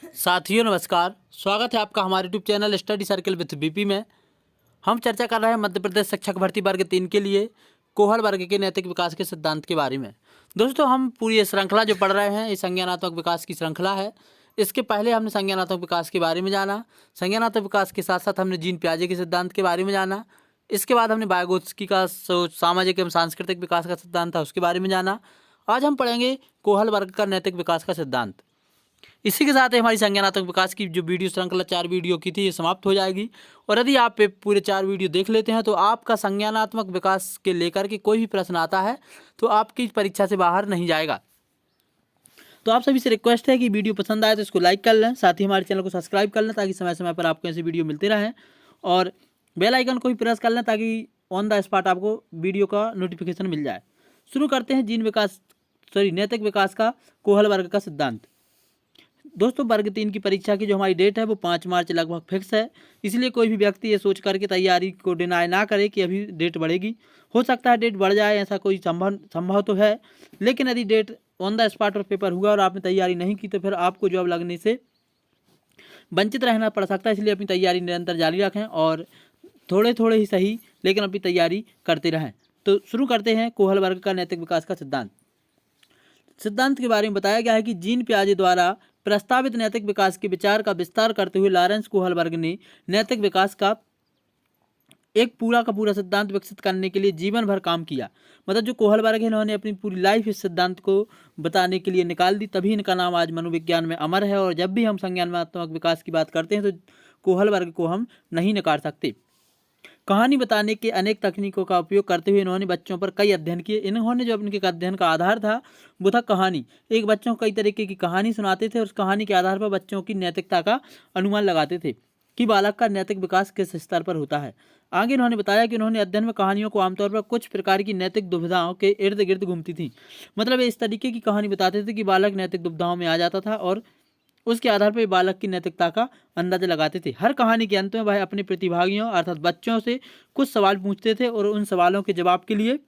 साथियों नमस्कार। स्वागत है आपका हमारे YouTube channel study circle with BP में। हम चर्चा कर रहे हैं मध्य प्रदेश शिक्षक भर्ती वर्ग 3 के लिए कोहल वर्ग के नैतिक विकास के सिद्धांत के बारे में। दोस्तों, हम पूरी ये श्रृंखला जो पढ़ रहे हैं, ये संज्ञानात्मक विकास की श्रृंखला है। इसके पहले हमने संज्ञानात्मक विकास के बारे में जाना। संज्ञानात्मक विकास के साथ साथ हमने जीन पियाजे के सिद्धांत के बारे में जाना। इसके बाद हमने वाइगोत्स्की का सामाजिक एवं सांस्कृतिक विकास का सिद्धांत था, उसके बारे में जाना। आज हम पढ़ेंगे कोहल वर्ग का नैतिक विकास का सिद्धांत। इसी के साथ ही हमारी संज्ञानात्मक विकास की जो वीडियो श्रृंखला 4 वीडियो की थी, ये समाप्त हो जाएगी। और यदि आप पूरे 4 वीडियो देख लेते हैं तो आपका संज्ञानात्मक विकास के लेकर के कोई भी प्रश्न आता है तो आपकी परीक्षा से बाहर नहीं जाएगा। तो आप सभी से रिक्वेस्ट है कि वीडियो पसंद आए तो इसको लाइक कर लें, साथ ही हमारे चैनल को सब्सक्राइब कर लें ताकि समय समय पर आपको ऐसे वीडियो मिलते रहें, और बेल आइकन को भी प्रेस कर लें ताकि ऑन द स्पॉट आपको वीडियो का नोटिफिकेशन मिल जाए। शुरू करते हैं नैतिक विकास का कोहल वर्ग का सिद्धांत। दोस्तों, वर्ग 3 की परीक्षा की जो हमारी डेट है वो 5 मार्च लगभग फिक्स है, इसलिए कोई भी व्यक्ति ये सोच करके तैयारी को डिनाई ना करे कि अभी डेट बढ़ेगी। हो सकता है डेट बढ़ जाए, ऐसा कोई संभव तो है, लेकिन यदि डेट ऑन द स्पॉट और पेपर हुआ और आपने तैयारी नहीं की तो फिर आपको जॉब लगने से वंचित रहना पड़ सकता है। इसलिए अपनी तैयारी निरंतर जारी रखें और थोड़े थोड़े ही सही लेकिन अपनी तैयारी करते रहें। तो शुरू करते हैं कोहल वर्ग का नैतिक विकास का सिद्धांत के बारे में बताया गया है कि जीन पियाजे द्वारा प्रस्तावित नैतिक विकास के विचार का विस्तार करते हुए लॉरेंस कोहल वर्ग ने नैतिक विकास का एक पूरा का पूरा सिद्धांत विकसित करने के लिए जीवन भर काम किया। मतलब जो कोहल वर्ग है, इन्होंने अपनी पूरी लाइफ इस सिद्धांत को बताने के लिए निकाल दी, तभी इनका नाम आज मनोविज्ञान में अमर है। और जब भी हम संज्ञानात्मक विकास की बात करते हैं तो कोहल वर्ग को हम नहीं नकार सकते। कहानी बताने के अनेक तकनीकों का उपयोग करते हुए इन्होंने बच्चों पर कई अध्ययन किए। इन्होंने जो अपने अध्ययन का आधार था वो था कहानी। एक बच्चों को कई तरीके की कहानी सुनाते थे और उस कहानी के आधार पर बच्चों की नैतिकता का अनुमान लगाते थे कि बालक का नैतिक विकास किस स्तर पर होता है। आगे इन्होंने बताया कि उन्होंने अध्ययन में कहानियों को आमतौर पर कुछ प्रकार की नैतिक दुविधाओं के इर्द गिर्द घूमती थी। मतलब इस तरीके की कहानी बताते थे कि बालक नैतिक दुविधाओं में आ जाता था और उसके आधार पर बालक की नैतिकता का अंदाजा लगाते थे। हर कहानी के अंत में वह अपने प्रतिभागियों अर्थात बच्चों से कुछ सवाल पूछते थे और उन सवालों के जवाब के लिए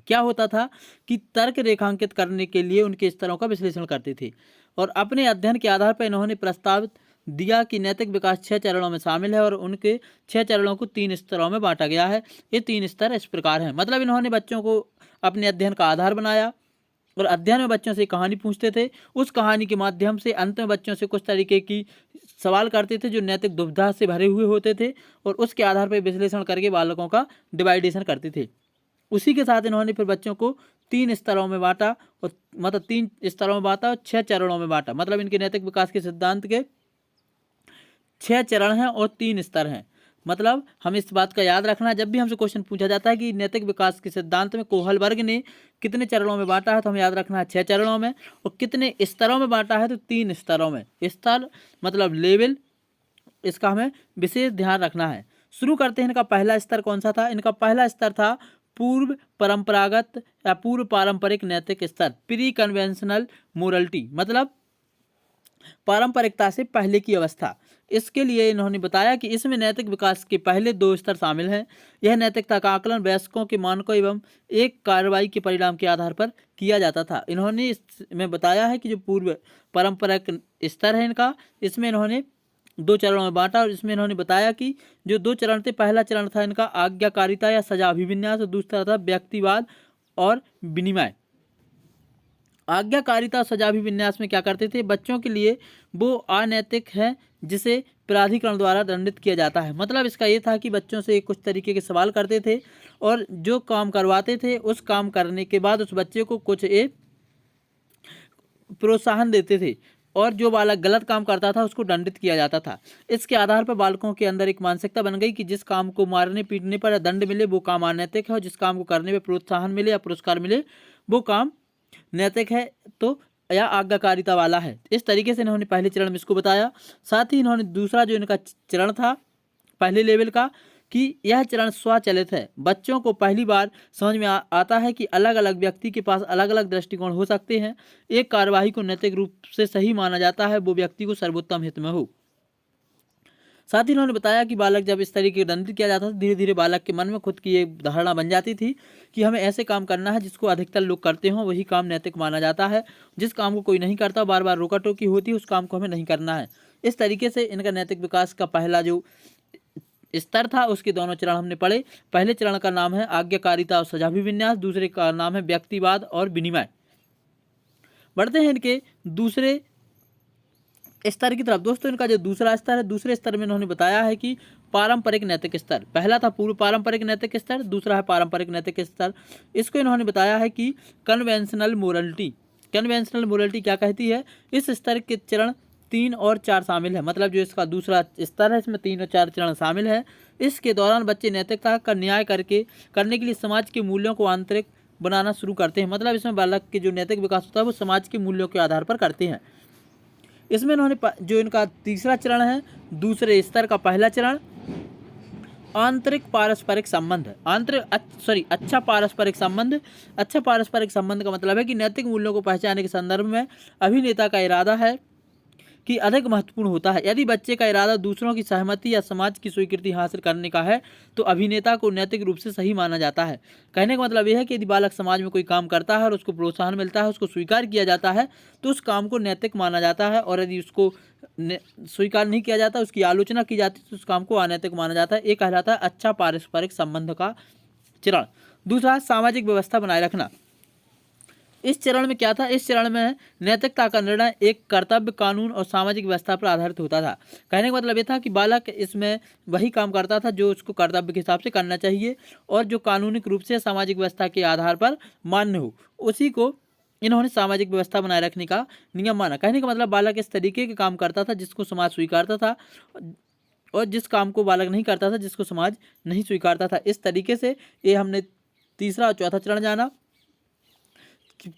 क्या होता था कि तर्क रेखांकित करने के लिए उनके स्तरों का विश्लेषण करते थे। और अपने अध्ययन के आधार पर इन्होंने प्रस्तावित दिया कि नैतिक विकास 6 चरणों में शामिल है और उनके 6 चरणों को 3 स्तरों में बांटा गया है। ये 3 स्तर इस प्रकार हैं। मतलब इन्होंने बच्चों को अपने अध्ययन का आधार बनाया और अध्ययन में बच्चों से कहानी पूछते थे। उस कहानी के माध्यम से अंत में बच्चों से कुछ तरीके की सवाल करते थे जो नैतिक दुविधा से भरे हुए होते थे और उसके आधार पर विश्लेषण करके बालकों का डिवाइडेशन करते थे। उसी के साथ इन्होंने फिर बच्चों को 3 स्तरों में बांटा और 3 स्तरों में बांटा और 6 चरणों में बांटा। मतलब इनके नैतिक विकास के सिद्धांत के 6 चरण हैं और 3 स्तर हैं। मतलब हमें इस बात का याद रखना, जब भी हमसे क्वेश्चन पूछा जाता है कि नैतिक विकास के सिद्धांत में कोहल वर्ग ने कितने चरणों में बांटा है, तो हमें याद रखना है 6 चरणों में। और कितने स्तरों में बांटा है, तो 3 स्तरों में। स्तर मतलब लेवल, इसका हमें विशेष ध्यान रखना है। शुरू करते हैं। इनका पहला स्तर कौन सा था? इनका पहला स्तर था पूर्व परंपरागत या पूर्व पारंपरिक नैतिक स्तर, प्री कन्वेंशनल मोरलिटी, मतलब पारंपरिकता से पहले की अवस्था। इसके लिए इन्होंने बताया कि इसमें नैतिक विकास के पहले 2 स्तर शामिल हैं। यह नैतिकता का आकलन वयस्कों के मानकों एवं एक कार्रवाई के परिणाम के आधार पर किया जाता था। इन्होंने इसमें बताया है कि जो पूर्व पारंपरिक स्तर है इनका, इसमें इन्होंने 2 चरणों में बांटा और इसमें इन्होंने बताया कि जो 2 चरण थे, पहला चरण था इनका आज्ञाकारिता या सजा अभिविन्यास और दूसरा था व्यक्तिवाद और विनिमय। आज्ञाकारिता सजाभिविन्यास में क्या करते थे? बच्चों के लिए वो अनैतिक है जिसे प्राधिकरण द्वारा दंडित किया जाता है। मतलब इसका ये था कि बच्चों से कुछ तरीके के सवाल करते थे और जो काम करवाते थे उस काम करने के बाद उस बच्चे को कुछ एक प्रोत्साहन देते थे और जो बालक गलत काम करता था उसको दंडित किया जाता था। इसके आधार पर बालकों के अंदर एक मानसिकता बन गई कि जिस काम को मारने पीटने पर या दंड मिले वो काम अनैतिक है और जिस काम को करने पर प्रोत्साहन मिले या पुरस्कार मिले वो काम नैतिक है तो या आज्ञाकारिता वाला है। इस तरीके से इन्होंने पहले चरण में इसको बताया। साथ ही इन्होंने दूसरा जो इनका चरण था पहले लेवल का, कि यह चरण स्वचालित है। बच्चों को पहली बार समझ में आता है कि अलग अलग व्यक्ति के पास अलग अलग दृष्टिकोण हो सकते हैं। एक कार्यवाही को नैतिक रूप से सही माना जाता है वो व्यक्ति को सर्वोत्तम हित में हो। साथ ही उन्होंने बताया कि बालक जब इस तरीके दंडित किया जाता था, धीरे धीरे बालक के मन में खुद की एक धारणा बन जाती थी कि हमें ऐसे काम करना है जिसको अधिकतर लोग करते हों, वही काम नैतिक माना जाता है। जिस काम को कोई नहीं करता, बार बार रोका टोकी होती है, उस काम को हमें नहीं करना है। इस तरीके से इनका नैतिक विकास का पहला जो स्तर था उसके दोनों चरण हमने पढ़े। पहले चरण का नाम है आज्ञाकारिता और सजाभिविन्यास, दूसरे का नाम है व्यक्तिवाद और विनिमय। बढ़ते हैं इनके दूसरे स्तर की तरफ। दोस्तों इनका जो दूसरा स्तर है, दूसरे स्तर में इन्होंने बताया है कि पारंपरिक नैतिक स्तर। पहला था पूर्व पारंपरिक नैतिक स्तर, दूसरा है पारंपरिक नैतिक स्तर। इसको इन्होंने बताया है कि कन्वेंशनल मोरलिटी। कन्वेंशनल मोरलिटी क्या कहती है? इस स्तर के चरण 3 और 4 शामिल है। मतलब जो इसका दूसरा स्तर है, इसमें 3 और 4 चरण शामिल है। इसके दौरान बच्चे नैतिकता का न्याय करने के लिए समाज के मूल्यों को आंतरिक बनाना शुरू करते हैं। मतलब इसमें बालक के जो नैतिक विकास होता है वो समाज के मूल्यों के आधार पर करते हैं। इसमें इन्होंने जो इनका तीसरा चरण है, दूसरे स्तर का पहला चरण आंतरिक पारस्परिक संबंध है। अच्छा पारस्परिक संबंध। अच्छा पारस्परिक संबंध का मतलब है कि नैतिक मूल्यों को पहचानने के संदर्भ में अभिनेता का इरादा है कि अधिक महत्वपूर्ण होता है। यदि बच्चे का इरादा दूसरों की सहमति या समाज की स्वीकृति हासिल करने का है तो अभिनेता को नैतिक रूप से सही माना जाता है। कहने का मतलब यह है कि यदि बालक समाज में कोई काम करता है और उसको प्रोत्साहन मिलता है, उसको स्वीकार किया जाता है, तो उस काम को नैतिक माना जाता है। और यदि उसको स्वीकार नहीं किया जाता, उसकी आलोचना की जाती है, तो उस काम को अनैतिक माना जाता है। ये कहलाता है अच्छा पारस्परिक संबंध का चरण। दूसरा, सामाजिक व्यवस्था बनाए रखना। इस चरण में क्या था? इस चरण में नैतिकता का निर्णय एक कर्तव्य, कानून और सामाजिक व्यवस्था पर आधारित होता था। कहने का मतलब ये था कि बालक इसमें वही काम करता था जो उसको कर्तव्य के हिसाब से करना चाहिए और जो कानूनिक रूप से सामाजिक व्यवस्था के आधार पर मान्य हो, उसी को इन्होंने सामाजिक व्यवस्था बनाए रखने का नियम माना। कहने का मतलब बालक इस तरीके के काम करता था जिसको समाज स्वीकारता था और जिस काम को बालक नहीं करता था जिसको समाज नहीं स्वीकारता था। इस तरीके से ये हमने तीसरा और चौथा चरण जाना।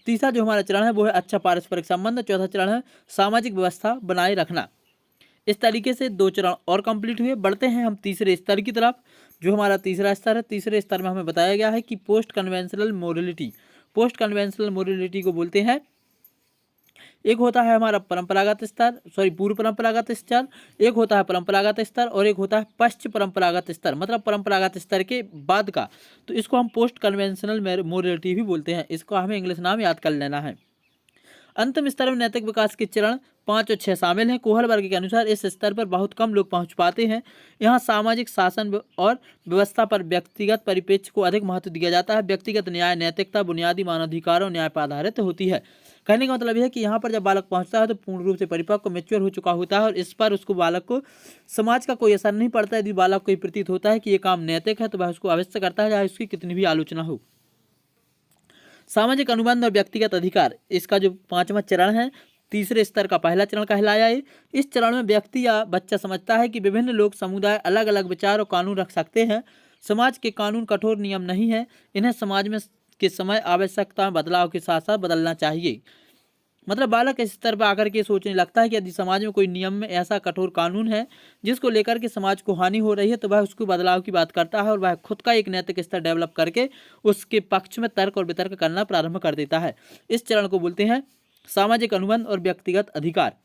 तीसरा जो हमारा चरण है वो है अच्छा पारस्परिक संबंध, चौथा चरण है सामाजिक व्यवस्था बनाए रखना। इस तरीके से 2 चरण और कंप्लीट हुए। बढ़ते हैं हम तीसरे स्तर की तरफ। जो हमारा तीसरा स्तर है, तीसरे स्तर में हमें बताया गया है कि post conventional morality. Post conventional morality को बोलते हैं, एक होता है हमारा परंपरागत स्तर, पूर्व परंपरागत स्तर, एक होता है परंपरागत स्तर और एक होता है पश्च परंपरागत स्तर, मतलब परंपरागत स्तर के बाद का। तो इसको हम पोस्ट कन्वेंशनल मोरलिटी भी बोलते हैं। इसको हमें इंग्लिश नाम याद कर लेना है। अंतिम स्तर में नैतिक विकास के चरण 5 और 6 शामिल हैं। कोहल वर्ग के अनुसार इस स्तर पर बहुत कम लोग पहुंच पाते हैं। यहाँ सामाजिक शासन और व्यवस्था पर व्यक्तिगत परिप्रेक्ष्य को अधिक महत्व दिया जाता है। व्यक्तिगत न्याय नैतिकता बुनियादी मानवाधिकारों न्याय पर आधारित होती है। कहने का मतलब यह है कि यहाँ पर जब बालक पहुँचता है तो पूर्ण रूप से परिपक्व मैच्योर हो चुका होता है और इस पर उसको बालक को समाज का कोई असर नहीं पड़ता। यदि बालक को प्रतीत होता है कि ये काम नैतिक है तो वह उसको अवश्य करता है, चाहे उसकी कितनी भी आलोचना हो। सामाजिक अनुबंध और व्यक्तिगत अधिकार, इसका जो 5वां चरण है, तीसरे स्तर का पहला चरण कहलाया है। इस चरण में व्यक्ति या बच्चा समझता है कि विभिन्न लोग समुदाय अलग अलग विचार और कानून रख सकते हैं। समाज के कानून कठोर नियम नहीं है, इन्हें समाज में के समय आवश्यकता बदलाव के साथ साथ बदलना चाहिए। मतलब बालक इस स्तर पर आकर के सोचने लगता है कि यदि समाज में कोई नियम में ऐसा कठोर कानून है जिसको लेकर के समाज को हानि हो रही है तो वह उसको बदलाव की बात करता है और वह खुद का एक नैतिक स्तर डेवलप करके उसके पक्ष में तर्क और वितर्क करना प्रारंभ कर देता है। इस चरण को बोलते हैं सामाजिक अनुबंध और व्यक्तिगत अधिकार।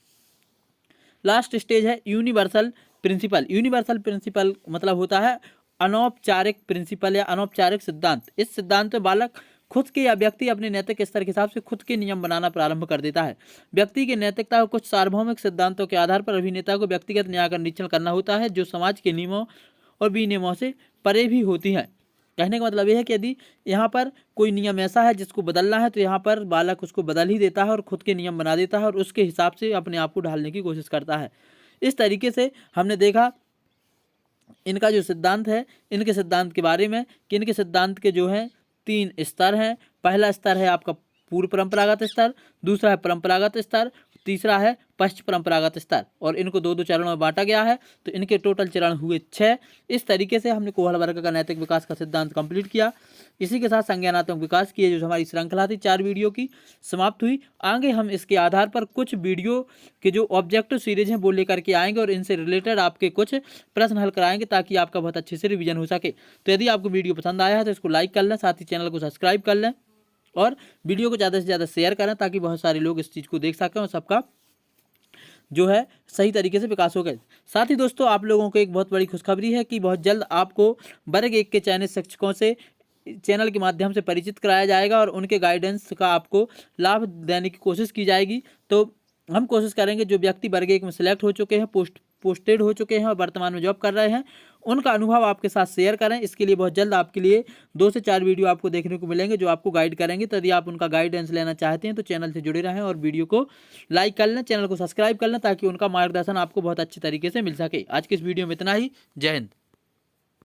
लास्ट स्टेज है यूनिवर्सल प्रिंसिपल। यूनिवर्सल प्रिंसिपल मतलब होता है अनौपचारिक प्रिंसिपल या अनौपचारिक सिद्धांत। इस सिद्धांत में बालक खुद के या व्यक्ति अपने नैतिक स्तर के हिसाब से खुद के नियम बनाना प्रारंभ कर देता है। व्यक्ति की नैतिकता को कुछ सार्वभौमिक सिद्धांतों के आधार पर अभिनेता को व्यक्तिगत न्याय का निरीक्षण करना होता है जो समाज के नियमों और विनियमों से परे भी होती हैं। कहने का मतलब यह है कि यदि यहाँ पर कोई नियम ऐसा है जिसको बदलना है तो यहाँ पर बालक उसको बदल ही देता है और खुद के नियम बना देता है और उसके हिसाब से अपने आप को ढालने की कोशिश करता है। इस तरीके से हमने देखा इनका जो सिद्धांत है, इनके सिद्धांत के बारे में कि इनके सिद्धांत के जो हैं 3 स्तर हैं। पहला स्तर है आपका पूर्व परंपरागत स्तर, दूसरा है परंपरागत स्तर, तीसरा है पश्च परंपरागत स्तर और इनको 2-2 चरणों में बांटा गया है। तो इनके टोटल चरण हुए 6। इस तरीके से हमने कोहल वर्ग का नैतिक विकास का सिद्धांत कंप्लीट किया। इसी के साथ संज्ञानात्मक विकास की जो हमारी श्रृंखला थी 4 वीडियो की समाप्त हुई। आगे हम इसके आधार पर कुछ वीडियो के जो ऑब्जेक्टिव सीरीज हैं वो लेकर के आएंगे और इनसे रिलेटेड आपके कुछ प्रश्न हल कराएंगे ताकि आपका बहुत अच्छे से रिवीजन हो सके। तो यदि आपको वीडियो पसंद आया है तो इसको लाइक कर लें, साथ ही चैनल को सब्सक्राइब कर लें और वीडियो को ज़्यादा से ज़्यादा शेयर करें ताकि बहुत सारे लोग इस चीज़ को देख सकें और सबका जो है सही तरीके से विकास हो गए। साथ ही दोस्तों आप लोगों को एक बहुत बड़ी खुशखबरी है कि बहुत जल्द आपको वर्ग 1 के चयनित शिक्षकों से चैनल के माध्यम से परिचित कराया जाएगा और उनके गाइडेंस का आपको लाभ देने की कोशिश की जाएगी। तो हम कोशिश करेंगे जो व्यक्ति वर्ग 1 में सिलेक्ट हो चुके हैं, पोस्टेड हो चुके हैं और वर्तमान में जॉब कर रहे हैं, उनका अनुभव आपके साथ शेयर करें। इसके लिए बहुत जल्द आपके लिए 2 से 4 वीडियो आपको देखने को मिलेंगे जो आपको गाइड करेंगे। तो यदि आप उनका गाइडेंस लेना चाहते हैं तो चैनल से जुड़े रहें और वीडियो को लाइक कर लें, चैनल को सब्सक्राइब कर लें ताकि उनका मार्गदर्शन आपको बहुत अच्छे तरीके से मिल सके। आज की इस वीडियो में इतना ही। जय हिंद।